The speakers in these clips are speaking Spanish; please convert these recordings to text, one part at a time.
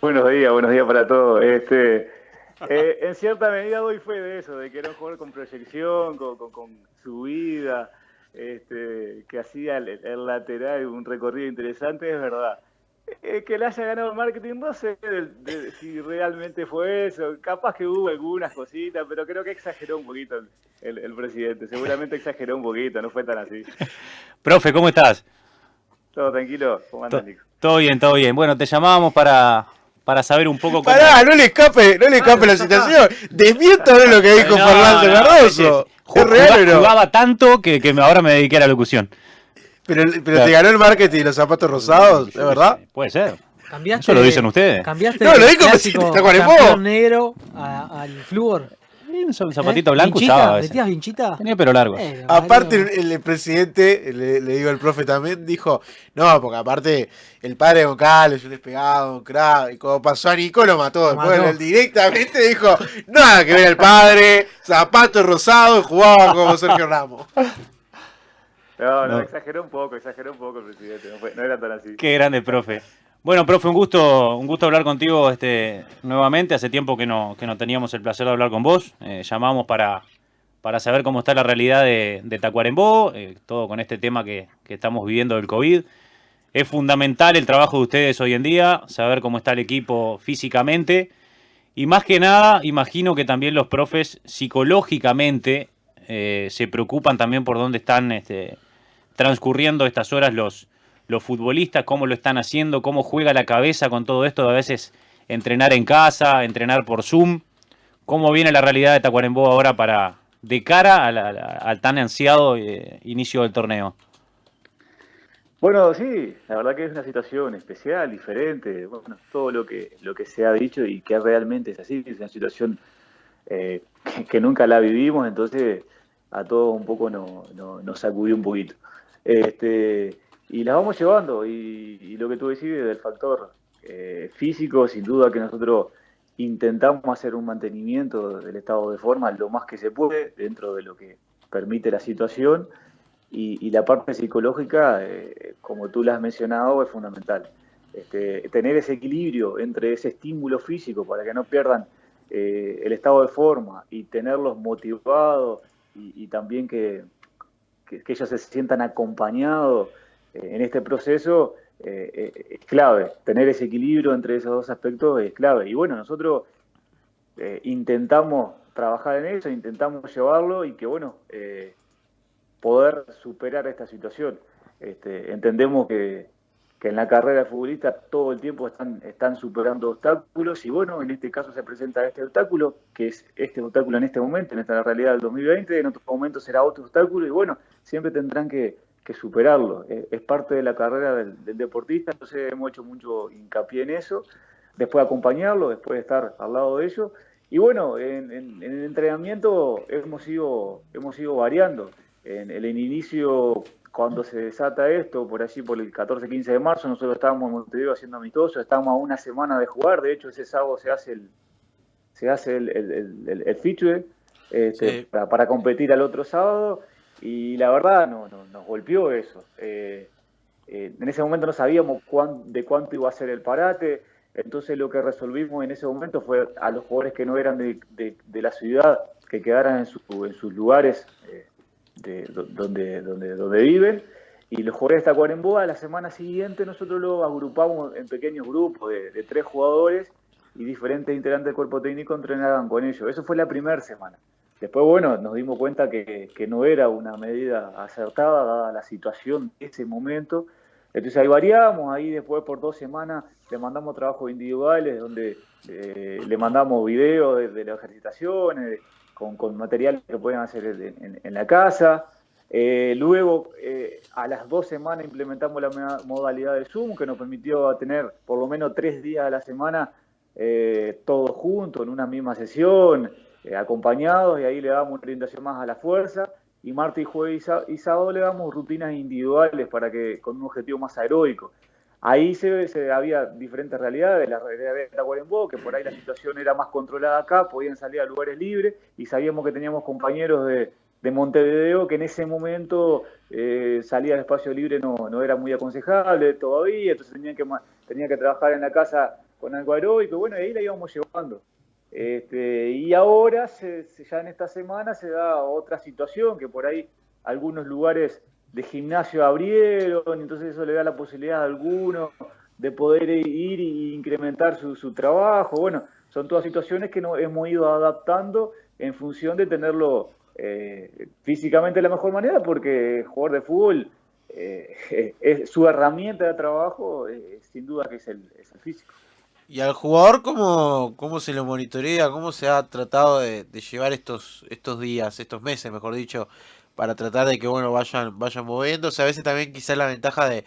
Buenos días para todos. En cierta medida hoy fue de eso, de que era un jugador con proyección, con subida, que hacía el lateral, un recorrido interesante, es verdad. Que le haya ganado el marketing, no sé si realmente fue eso. Capaz que hubo algunas cositas, pero creo que exageró un poquito el presidente. Seguramente exageró un poquito, no fue tan así. Profe, ¿cómo estás? Todo tranquilo, ¿cómo andas, To- Nico? Todo bien, todo bien. Bueno, te llamábamos para saber un poco cómo... Pará, no le escape la Ya está. situación. Desmiéntale lo que dijo No, Fernando no, Cardoso. ¿Es real o no? jugaba tanto que ahora me dediqué a la locución. Pero te Claro. ganó el marketing y los zapatos rosados, ¿es Yo qué verdad? sé, puede ser. Eso lo dicen Cambiaste, ustedes. cambiaste No, lo del dijo el presidente clásico Tacuarembó. campeón negro al flúor. Un ¿Eh? zapatito blanco usaba a ¿Vinchita? veces. ¿Metías vinchita? Tenía pelo largo. Aparte, Mario. el presidente, le digo al profe también, dijo, no, porque aparte el padre de Vocal es un despegado, un crack, y cuando pasó a Nico lo mató. Lo Después mató. él directamente dijo, nada que ver al padre, zapatos rosados, jugaba como Sergio Ramos. No, No. exageró un poco el presidente, no era tan así. Qué grande, profe. Bueno, profe, un gusto hablar contigo nuevamente. Hace tiempo que no teníamos el placer de hablar con vos. Llamamos para saber cómo está la realidad de Tacuarembó, todo con este tema que estamos viviendo del COVID. Es fundamental el trabajo de ustedes hoy en día, saber cómo está el equipo físicamente y más que nada, imagino que también los profes psicológicamente se preocupan también por dónde están transcurriendo estas horas los futbolistas, cómo lo están haciendo, cómo juega la cabeza con todo esto de a veces entrenar en casa, entrenar por Zoom. ¿Cómo viene la realidad de Tacuarembó ahora de cara al tan ansiado inicio del torneo? Bueno, sí, la verdad que es una situación especial, diferente, bueno, todo lo que se ha dicho y que realmente es así, es una situación que nunca la vivimos, entonces a todos un poco nos sacudió un poquito. Este, y la vamos llevando, y lo que tú decís del factor físico, sin duda que nosotros intentamos hacer un mantenimiento del estado de forma lo más que se puede dentro de lo que permite la situación y la parte psicológica, como tú la has mencionado, es fundamental. Tener ese equilibrio entre ese estímulo físico para que no pierdan el estado de forma y tenerlos motivados y también que ellos se sientan acompañados en este proceso es clave. Tener ese equilibrio entre esos dos aspectos es clave. Y bueno, nosotros intentamos trabajar en eso, intentamos llevarlo y que bueno, poder superar esta situación. Entendemos que en la carrera de futbolista todo el tiempo están superando obstáculos y bueno, en este caso se presenta este obstáculo, que es este obstáculo en este momento, en esta realidad del 2020, en otro momento será otro obstáculo y bueno, siempre tendrán que superarlo. Es parte de la carrera del deportista, entonces hemos hecho mucho hincapié en eso, después acompañarlo, después estar al lado de ellos. Y bueno, en el entrenamiento hemos ido variando. En el inicio, cuando se desata esto, por allí por el 14-15 de marzo, nosotros estábamos en Montevideo haciendo amistosos, estábamos a una semana de jugar, de hecho ese sábado se hace el feature Sí. para competir al otro sábado y la verdad nos golpeó eso. En ese momento no sabíamos de cuánto iba a ser el parate, entonces lo que resolvimos en ese momento fue a los jugadores que no eran de la ciudad, que quedaran en sus lugares donde viven, y los jugadores de Tacuarembó a la semana siguiente nosotros los agrupamos en pequeños grupos de 3 jugadores y diferentes integrantes del cuerpo técnico entrenaban con ellos. Eso fue la primera semana. Después, bueno, nos dimos cuenta que no era una medida acertada dada la situación de ese momento. Entonces ahí variamos, ahí después por 2 semanas le mandamos trabajos individuales donde le mandamos videos de las ejercitaciones, con material que pueden hacer en la casa. Luego, a las 2 semanas implementamos la modalidad de Zoom, que nos permitió tener por lo menos 3 días a la semana todos juntos en una misma sesión, acompañados, y ahí le damos una orientación más a la fuerza. Y martes, jueves y sábado le damos rutinas individuales para que con un objetivo más aeróbico. Ahí había diferentes realidades, la realidad de Tacuarembó, que por ahí la situación era más controlada acá, podían salir a lugares libres y sabíamos que teníamos compañeros de Montevideo que en ese momento salir al espacio libre no era muy aconsejable todavía, entonces tenían que trabajar en la casa algo aeróbico, bueno, ahí la íbamos llevando. Y ahora, ya en esta semana, se da otra situación, que por ahí algunos lugares de gimnasio abrieron, entonces eso le da la posibilidad a algunos de poder ir e incrementar su trabajo. Bueno, son todas situaciones que nos hemos ido adaptando en función de tenerlo físicamente de la mejor manera, porque jugador de fútbol, su herramienta de trabajo, sin duda que es el físico. ¿Y al jugador cómo se lo monitorea? ¿Cómo se ha tratado de llevar estos días, estos meses, mejor dicho, para tratar de que bueno vayan moviéndose? A veces también quizás la ventaja de,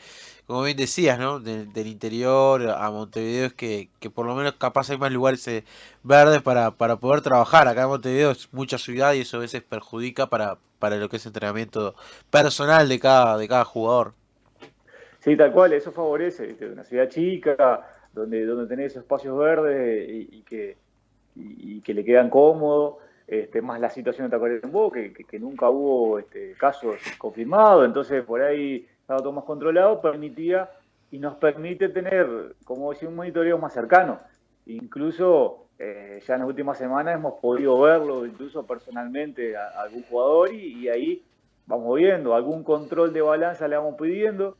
como bien decías, ¿no? Del interior a Montevideo es que por lo menos capaz hay más lugares verdes para poder trabajar. Acá en Montevideo es mucha ciudad y eso a veces perjudica para lo que es entrenamiento personal de cada jugador. Sí, tal cual, eso favorece, ¿viste? Una ciudad chica, donde tenés esos espacios verdes y que le quedan cómodos, más la situación de Tacuarembó, que nunca hubo casos confirmados, entonces por ahí estaba todo más controlado, permitía y nos permite tener, como decía, un monitoreo más cercano. Incluso ya en las últimas semanas hemos podido verlo, incluso personalmente, a algún jugador y ahí vamos viendo, algún control de balanza le vamos pidiendo.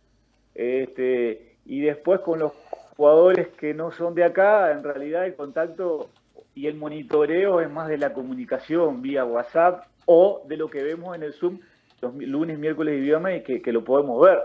Y después con los jugadores que no son de acá, en realidad el contacto y el monitoreo es más de la comunicación vía WhatsApp o de lo que vemos en el Zoom los lunes, miércoles y viernes y que lo podemos ver.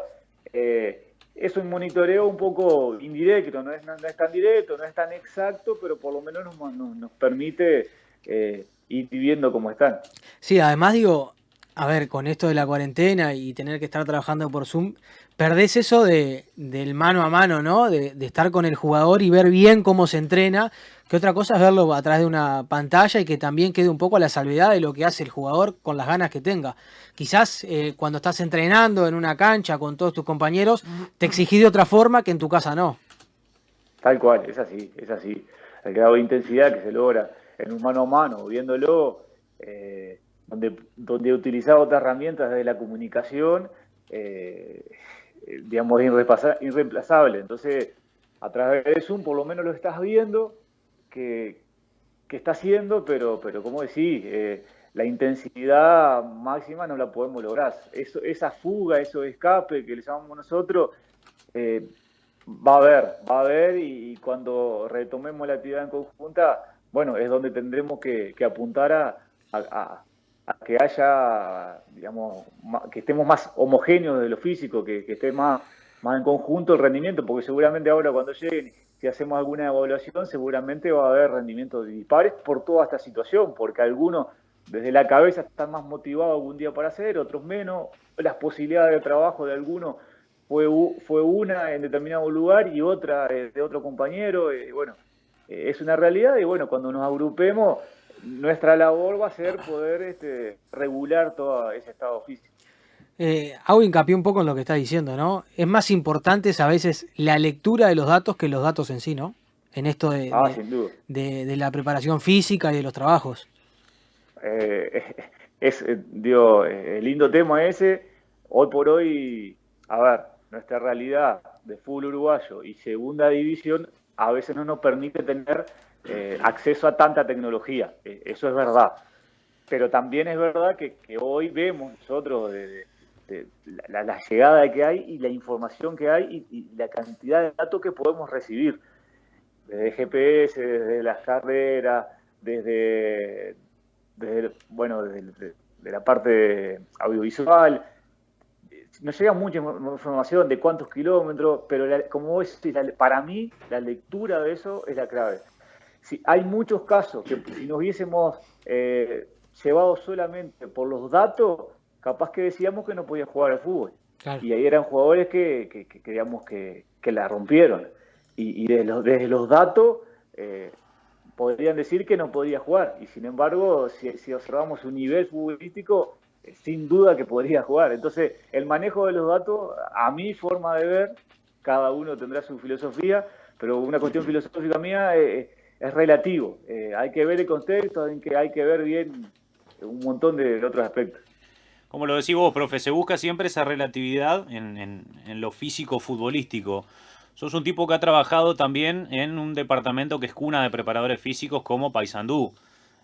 Es un monitoreo un poco indirecto, no es tan directo, no es tan exacto, pero por lo menos nos permite ir viendo cómo están. Sí, además digo, a ver, con esto de la cuarentena y tener que estar trabajando por Zoom, perdés eso del mano a mano, ¿no? De estar con el jugador y ver bien cómo se entrena, que otra cosa es verlo a través de una pantalla y que también quede un poco a la salvedad de lo que hace el jugador con las ganas que tenga. Quizás cuando estás entrenando en una cancha con todos tus compañeros, te exigís de otra forma que en tu casa no. Tal cual, es así, es así. El grado de intensidad que se logra en un mano a mano, viéndolo, donde utilizar otras herramientas de la comunicación, digamos, es irreemplazable. Entonces, a través de Zoom por lo menos lo estás viendo, que está haciendo, pero como decís, la intensidad máxima no la podemos lograr. Esa fuga, eso escape que le llamamos nosotros, eh, va a haber y cuando retomemos la actividad en conjunta, bueno, es donde tendremos que apuntar a que haya, digamos, que estemos más homogéneos de lo físico, que esté más en conjunto el rendimiento, porque seguramente ahora cuando lleguen, si hacemos alguna evaluación, seguramente va a haber rendimientos dispares por toda esta situación, porque algunos desde la cabeza están más motivados algún día para hacer, otros menos, las posibilidades de trabajo de algunos fue una en determinado lugar y otra de otro compañero. Bueno, es una realidad y bueno, cuando nos agrupemos, nuestra labor va a ser poder regular todo ese estado físico. Hago hincapié un poco en lo que estás diciendo, ¿no? Es más importante a veces la lectura de los datos que los datos en sí, ¿no? En esto Sin duda. de la preparación física y de los trabajos. Digo, lindo tema ese. Hoy por hoy, a ver, nuestra realidad de fútbol uruguayo y segunda división a veces no nos permite tener acceso a tanta tecnología. Eso es verdad. Pero también es verdad que hoy vemos nosotros de la llegada que hay y la información que hay y la cantidad de datos que podemos recibir. Desde GPS, desde las carreras, desde la parte audiovisual. Nos llega mucha información de cuántos kilómetros, pero como vos decís, para mí la lectura de eso es la clave. Si hay muchos casos que si nos hubiésemos llevado solamente por los datos, capaz que decíamos que no podían jugar al fútbol. Claro. Y ahí eran jugadores que la rompieron. Y desde los datos podrían decir que no podía jugar. Y sin embargo, si observamos su nivel futbolístico, sin duda que podría jugar. Entonces, el manejo de los datos, a mi forma de ver, cada uno tendrá su filosofía, pero una cuestión filosófica mía es relativo. Hay que ver el contexto, hay que ver bien un montón de otros aspectos. Como lo decís vos, profe, se busca siempre esa relatividad en lo físico futbolístico. sos un tipo que ha trabajado también en un departamento que es cuna de preparadores físicos como Paysandú.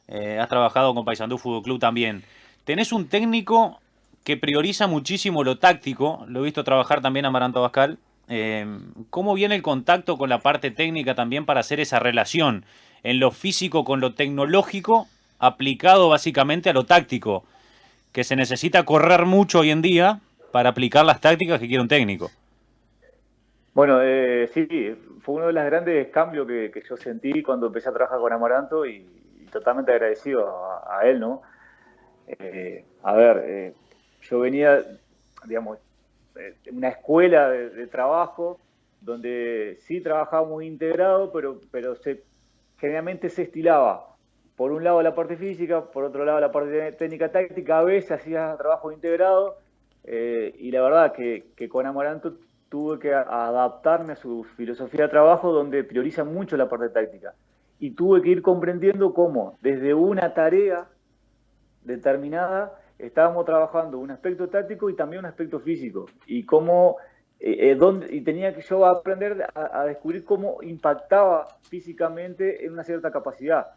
Has trabajado con Paysandú Fútbol Club también. Tenés un técnico que prioriza muchísimo lo táctico, lo he visto trabajar también a Amaranto Bascal. ¿Cómo viene el contacto con la parte técnica también para hacer esa relación en lo físico con lo tecnológico aplicado básicamente a lo táctico? Que se necesita correr mucho hoy en día para aplicar las tácticas que quiere un técnico. Bueno, sí, fue uno de los grandes cambios que yo sentí cuando empecé a trabajar con Amaranto y totalmente agradecido a él, ¿no? A ver, yo venía, digamos, de una escuela de trabajo donde sí trabajaba muy integrado, pero generalmente se estilaba por un lado la parte física, por otro lado la parte técnica táctica, a veces hacía trabajo integrado, y la verdad que con Amaranto tuve que adaptarme a su filosofía de trabajo donde prioriza mucho la parte táctica. Y tuve que ir comprendiendo cómo desde una tarea determinada estábamos trabajando un aspecto táctico y también un aspecto físico. Y cómo, y tenía que yo aprender a descubrir cómo impactaba físicamente en una cierta capacidad.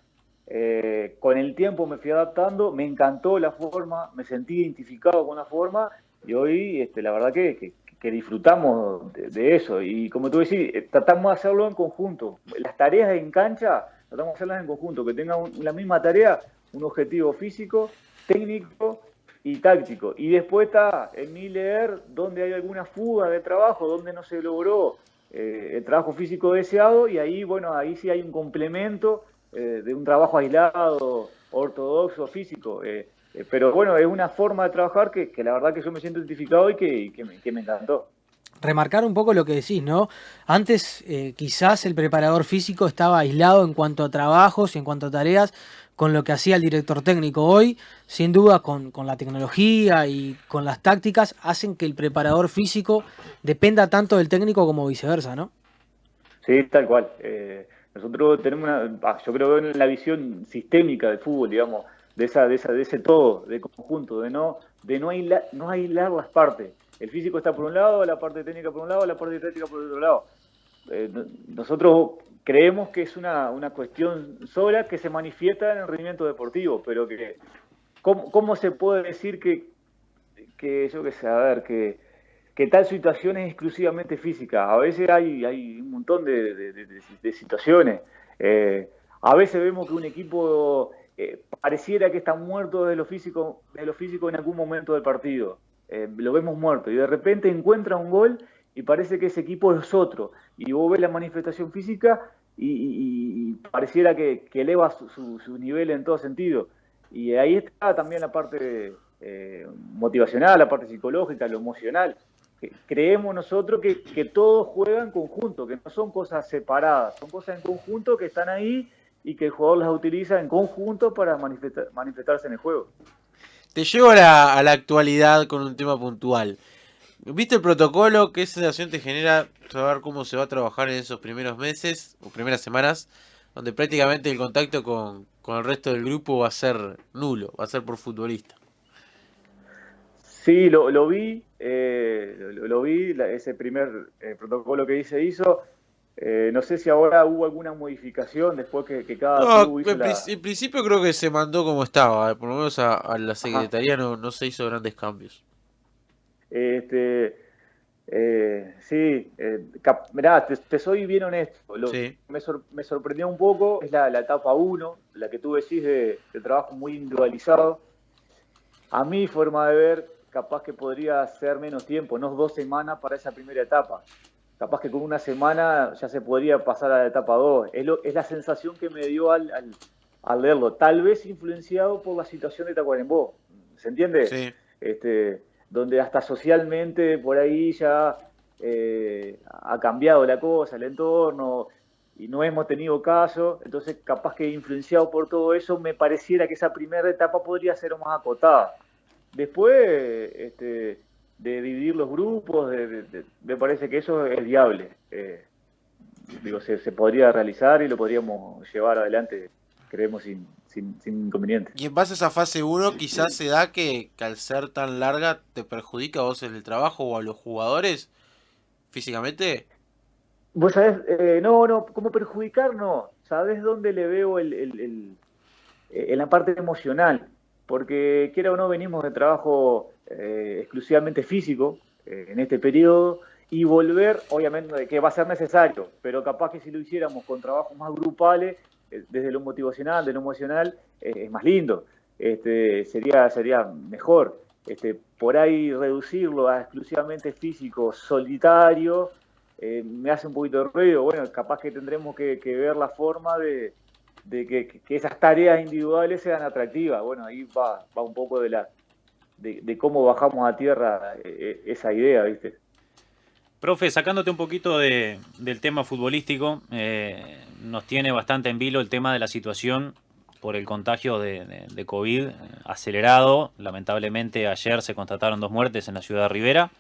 Con el tiempo me fui adaptando, me encantó la forma, me sentí identificado con la forma y hoy la verdad que disfrutamos de eso. Y como tú decís, tratamos de hacerlo en conjunto. Las tareas en cancha, tratamos de hacerlas en conjunto, que tengan la misma tarea, un objetivo físico, técnico y táctico. Y después está en mi leer donde hay alguna fuga de trabajo, donde no se logró el trabajo físico deseado, y ahí, bueno, ahí sí hay un complemento de un trabajo aislado, ortodoxo, físico. Pero bueno, es una forma de trabajar que la verdad que yo me siento identificado y que me encantó. Remarcar un poco lo que decís, ¿no? Antes quizás el preparador físico estaba aislado en cuanto a trabajos y en cuanto a tareas con lo que hacía el director técnico. Hoy, sin duda, con la tecnología y con las tácticas, hacen que el preparador físico dependa tanto del técnico como viceversa, ¿no? Sí, tal cual. Nosotros tenemos yo creo en la visión sistémica del fútbol, digamos, de ese todo, de conjunto, no aislar las partes. El físico está por un lado, la parte técnica por un lado, la parte táctica por el otro lado. Nosotros creemos que es una cuestión sola que se manifiesta en el rendimiento deportivo, pero ¿cómo se puede decir que yo qué sé, a ver, que tal situación es exclusivamente física? A veces hay un montón de situaciones. A veces vemos que un equipo pareciera que está muerto de lo físico en algún momento del partido. Lo vemos muerto y de repente encuentra un gol y parece que ese equipo es otro. Y vos ves la manifestación física y pareciera que eleva su nivel en todo sentido. Y ahí está también la parte motivacional, la parte psicológica, lo emocional. Creemos nosotros que todos juegan en conjunto, que no son cosas separadas, son cosas en conjunto que están ahí y que el jugador las utiliza en conjunto para manifestarse en el juego. Te llevo a la actualidad con un tema puntual. ¿Viste el protocolo? ¿Qué sensación te genera saber cómo se va a trabajar en esos primeros meses o primeras semanas, donde prácticamente el contacto con el resto del grupo va a ser nulo, va a ser por futbolista? Sí, lo vi, ese primer protocolo que se hizo. No sé si ahora hubo alguna modificación después que cada No, club hizo en principio creo que se mandó como estaba, por lo menos a la Ajá. secretaría no se hizo grandes cambios. Este, sí, mirá, te soy bien honesto. Lo que Sí. me sorprendió un poco es la etapa uno, la que tú decís de trabajo muy individualizado. A mi forma de ver, capaz que podría ser menos tiempo, no 2 semanas para esa primera etapa. Capaz que con una semana ya se podría pasar a la etapa 2. Es la sensación que me dio al leerlo. Tal vez influenciado por la situación de Tacuarembó. ¿Se entiende? Sí. Donde hasta socialmente por ahí ya ha cambiado la cosa, el entorno, y no hemos tenido caso. Entonces, capaz que influenciado por todo eso, me pareciera que esa primera etapa podría ser más acotada. Después, de dividir los grupos, me parece que eso es viable. Digo, se podría realizar y lo podríamos llevar adelante, creemos, sin inconveniente. Y en base a esa fase uno quizás se da que al ser tan larga te perjudica a vos en el trabajo o a los jugadores físicamente. Vos sabés, no, como perjudicar no. ¿Sabés dónde le veo en la parte emocional? Porque quiera o no venimos de trabajo exclusivamente físico en este periodo y volver, obviamente, que va a ser necesario, pero capaz que si lo hiciéramos con trabajos más grupales, desde lo motivacional, de lo emocional, es más lindo. Sería mejor. Por ahí reducirlo a exclusivamente físico solitario me hace un poquito de ruido. Bueno, capaz que tendremos que ver la forma de que esas tareas individuales sean atractivas. Bueno, ahí va un poco de cómo bajamos a tierra esa idea, ¿viste? Profe, sacándote un poquito del tema futbolístico, nos tiene bastante en vilo el tema de la situación por el contagio de COVID acelerado. Lamentablemente ayer se constataron 2 muertes en la ciudad de Rivera.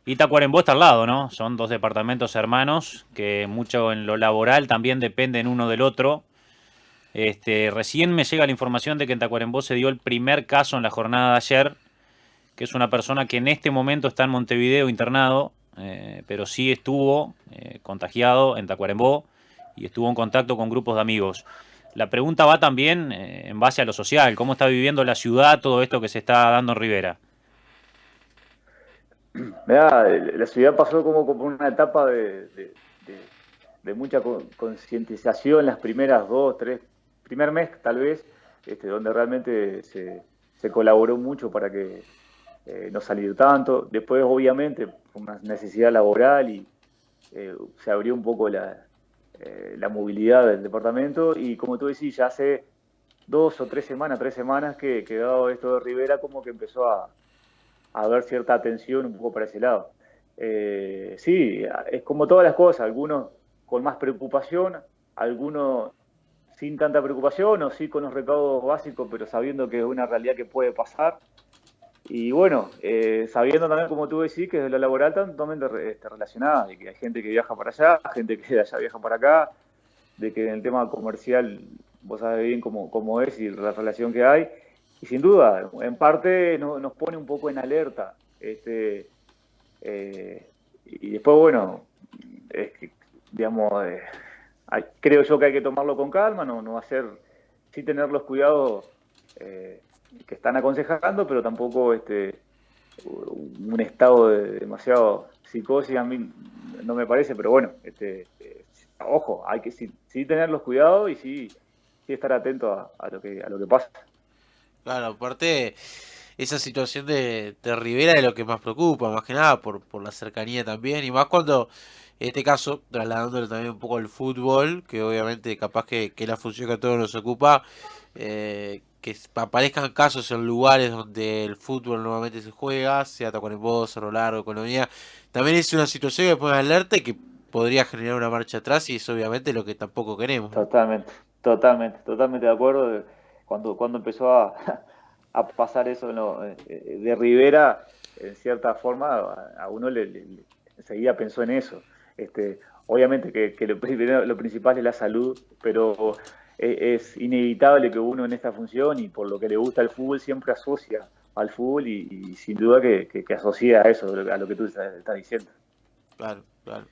Y Tacuarembó está al lado, ¿no? Son 2 departamentos hermanos que mucho en lo laboral también dependen uno del otro. Recién me llega la información de que en Tacuarembó se dio el primer caso en la jornada de ayer, que es una persona que en este momento está en Montevideo internado, pero sí estuvo contagiado en Tacuarembó y estuvo en contacto con grupos de amigos. La pregunta va también en base a lo social, cómo está viviendo la ciudad todo esto que se está dando en Rivera. Mirá, la ciudad pasó como por una etapa de mucha concientización las primeras 2, 3, primer mes tal vez, donde realmente se colaboró mucho para que no salir tanto. Después, obviamente, fue una necesidad laboral y se abrió un poco la movilidad del departamento. Y como tú decís, ya hace 2 o 3 semanas, 3 semanas que dado esto de Rivera, como que empezó a haber cierta atención un poco para ese lado. Sí, es como todas las cosas, algunos con más preocupación, algunos sin tanta preocupación o sí con los recaudos básicos, pero sabiendo que es una realidad que puede pasar. Y bueno, sabiendo también, como tú decís, que es la laboral está totalmente relacionada, y que hay gente que viaja para allá, gente que de allá viaja para acá, de que en el tema comercial vos sabés bien cómo es y la relación que hay. Y sin duda, en parte nos pone un poco en alerta. Y después, bueno, es que, digamos, creo yo que hay que tomarlo con calma, no hacer, sí tener los cuidados que están aconsejando, pero tampoco un estado de demasiado psicosis a mí no me parece, pero bueno, ojo, hay que sí tener los cuidados y sí estar atento a lo que pasa. Claro, aparte, esa situación de Rivera es lo que más preocupa, más que nada por la cercanía también, y más cuando, en este caso, trasladándolo también un poco al fútbol, que obviamente capaz que es la función que a todos nos ocupa, aparezcan casos en lugares donde el fútbol normalmente se juega, sea Tacuarembó, Cerro Largo, Colonia, también es una situación que pone alerta y que podría generar una marcha atrás y es obviamente lo que tampoco queremos, ¿no? Totalmente de acuerdo. Cuando empezó a pasar eso de Rivera, en cierta forma, a uno enseguida pensó en eso. Obviamente que lo principal es la salud, pero es inevitable que uno en esta función y por lo que le gusta el fútbol siempre asocia al fútbol y sin duda que asocia a eso, a lo que tú estás diciendo. Claro, claro.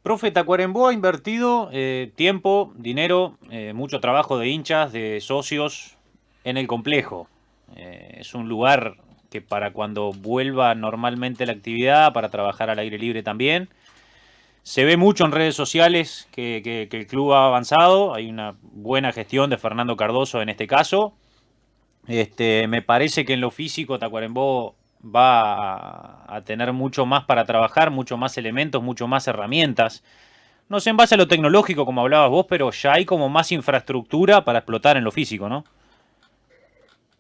Profe, Tacuarembó ha invertido tiempo, dinero, mucho trabajo de hinchas, de socios en el complejo. Es un lugar que para cuando vuelva normalmente la actividad, para trabajar al aire libre también. Se ve mucho en redes sociales que el club ha avanzado. Hay una buena gestión de Fernando Cardoso en este caso. Me parece que en lo físico Tacuarembó va a tener mucho más para trabajar, mucho más elementos, mucho más herramientas. No sé en base a lo tecnológico, como hablabas vos, pero ya hay como más infraestructura para explotar en lo físico, ¿no?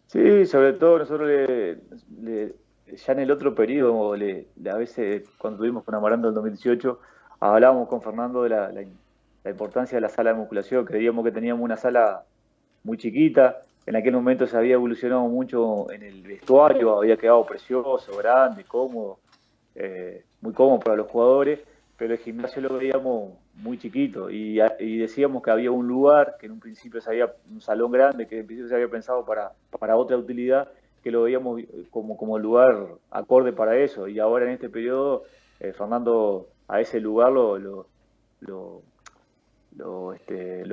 Sí, sobre todo nosotros ya en el otro periodo, a veces cuando estuvimos con Amaranto en 2018, hablábamos con Fernando de la importancia de la sala de musculación. Creíamos que teníamos una sala muy chiquita. En aquel momento se había evolucionado mucho en el vestuario, había quedado precioso, grande, cómodo, muy cómodo para los jugadores, pero el gimnasio lo veíamos muy chiquito y decíamos que había un lugar, que en un principio un salón grande, que en principio se había pensado para otra utilidad, que lo veíamos como lugar acorde para eso. Y ahora en este periodo, Fernando a ese lugar lo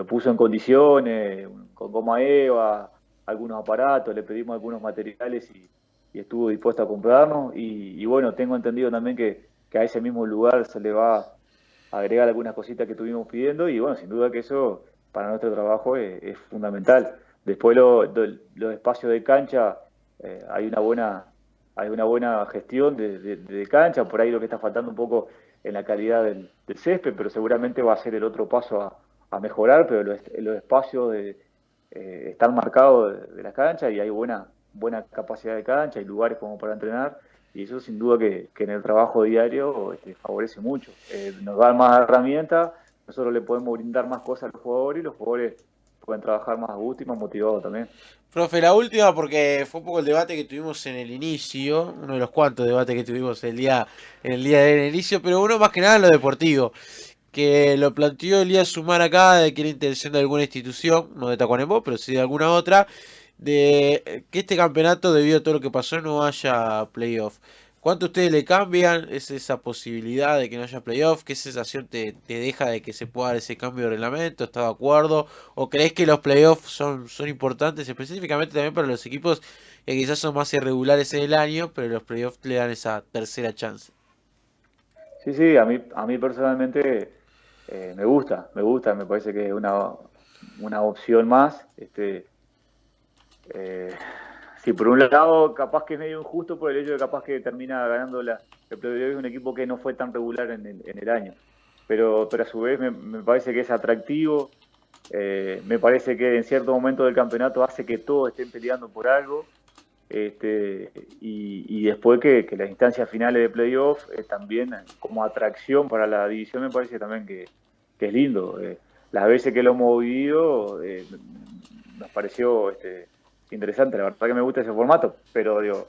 puso en condiciones, con goma eva, algunos aparatos, le pedimos algunos materiales y estuvo dispuesto a comprarnos. Y bueno, tengo entendido también que a ese mismo lugar se le va a agregar algunas cositas que estuvimos pidiendo y bueno, sin duda que eso para nuestro trabajo es fundamental. Después los espacios de cancha, hay una buena gestión de cancha, por ahí lo que está faltando un poco en la calidad del césped, pero seguramente va a ser el otro paso a mejorar, pero los espacios están marcados de las canchas y hay buena capacidad de cancha, hay lugares como para entrenar, y eso sin duda que en el trabajo diario favorece mucho. Nos dan más herramientas, nosotros le podemos brindar más cosas a los jugadores y los jugadores pueden trabajar más a gusto y más motivados también. Profe, la última, porque fue un poco el debate que tuvimos en el inicio, uno de los cuantos debates que tuvimos en el día del inicio, pero uno más que nada en lo deportivo, que lo planteó Elías Sumar acá, de que era intención de alguna institución, no de Tacuarembó, pero sí de alguna otra, de que este campeonato, debido a todo lo que pasó, no haya playoff. ¿Cuánto ustedes le cambian? ¿Es esa posibilidad de que no haya playoff? ¿Qué sensación te deja de que se pueda dar ese cambio de reglamento? ¿Estás de acuerdo? ¿O crees que los playoffs son importantes específicamente también para los equipos que quizás son más irregulares en el año, pero los playoffs le dan esa tercera chance? Sí, a mí personalmente me parece que es una opción más. Sí, por un lado, capaz que es medio injusto por el hecho de capaz que termina ganando el playoff es un equipo que no fue tan regular en el año. Pero a su vez me parece que es atractivo, me parece que en cierto momento del campeonato hace que todos estén peleando por algo, y después que las instancias finales de playoff también como atracción para la división me parece también que es lindo. Las veces que lo hemos vivido nos pareció interesante, la verdad que me gusta ese formato, pero digo,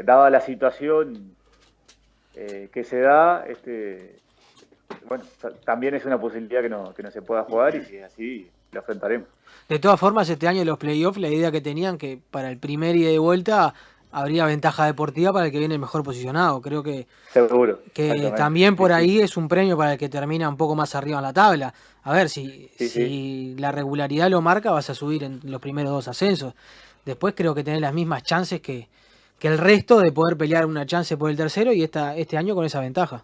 dada la situación que se da, bueno, también es una posibilidad que no se pueda jugar y si es así, lo enfrentaremos. De todas formas, este año los playoffs, la idea que tenían que para el primer ida y vuelta habría ventaja deportiva para el que viene mejor posicionado. Creo Seguro, que también por ahí es un premio para el que termina un poco más arriba en la tabla. A ver, si la regularidad lo marca, vas a subir en los primeros 2 ascensos. Después creo que tenés las mismas chances que el resto de poder pelear una chance por el tercero y este año con esa ventaja.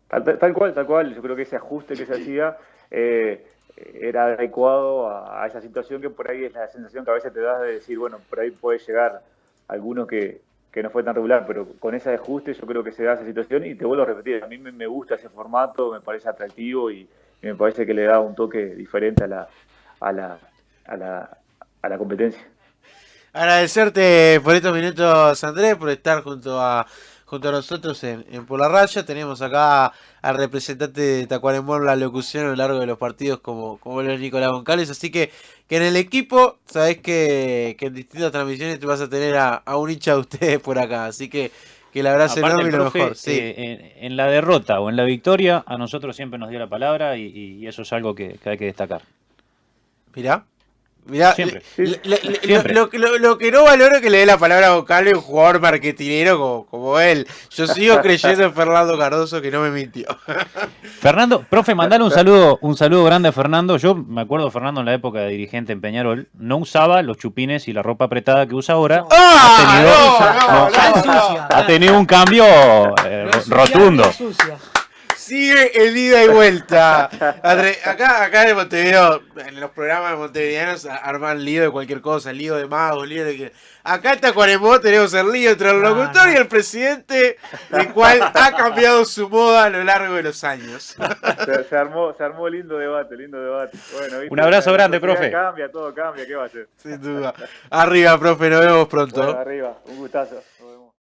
Tal cual. Yo creo que ese ajuste que se hacía era adecuado a esa situación que por ahí es la sensación que a veces te das de decir, bueno, por ahí puede llegar alguno que no fue tan regular, pero con ese ajuste yo creo que se da esa situación y te vuelvo a repetir, a mí me gusta ese formato, me parece atractivo y me parece que le da un toque diferente a la competencia. Agradecerte por estos minutos, Andrés, por estar junto a nosotros en Por la Raya. Tenemos acá al representante de Tacuarembó en la locución a lo largo de los partidos como lo es Nicolás Goncalves, así que en el equipo sabés que en distintas transmisiones te vas a tener a un hincha de ustedes por acá, así que el abrazo enorme y lo mejor. Sí. En la derrota o en la victoria a nosotros siempre nos dio la palabra y eso es algo que hay que destacar. Mirá, siempre. Lo que no valoro es que le dé la palabra a Goncalves, un jugador marketinero como él. Yo sigo creyendo en Fernando Cardoso, que no me mintió. Fernando, profe, mandale un saludo grande a Fernando. Yo me acuerdo de Fernando en la época de dirigente en Peñarol, no usaba los chupines y la ropa apretada que usa ahora. Ha tenido un cambio rotundo. Sigue el ida y vuelta. Acá en Montevideo, en los programas montevideanos arman lío de cualquier cosa, lío de magos, lío de... Acá en Tacuarembó tenemos el lío entre el locutor y el presidente, el cual ha cambiado su moda a lo largo de los años. Se armó lindo debate. Bueno, ¿viste? Un abrazo grande, profe. Todo cambia, ¿qué va a hacer? Sin duda. Arriba, profe, nos vemos pronto. Bueno, arriba, un gustazo.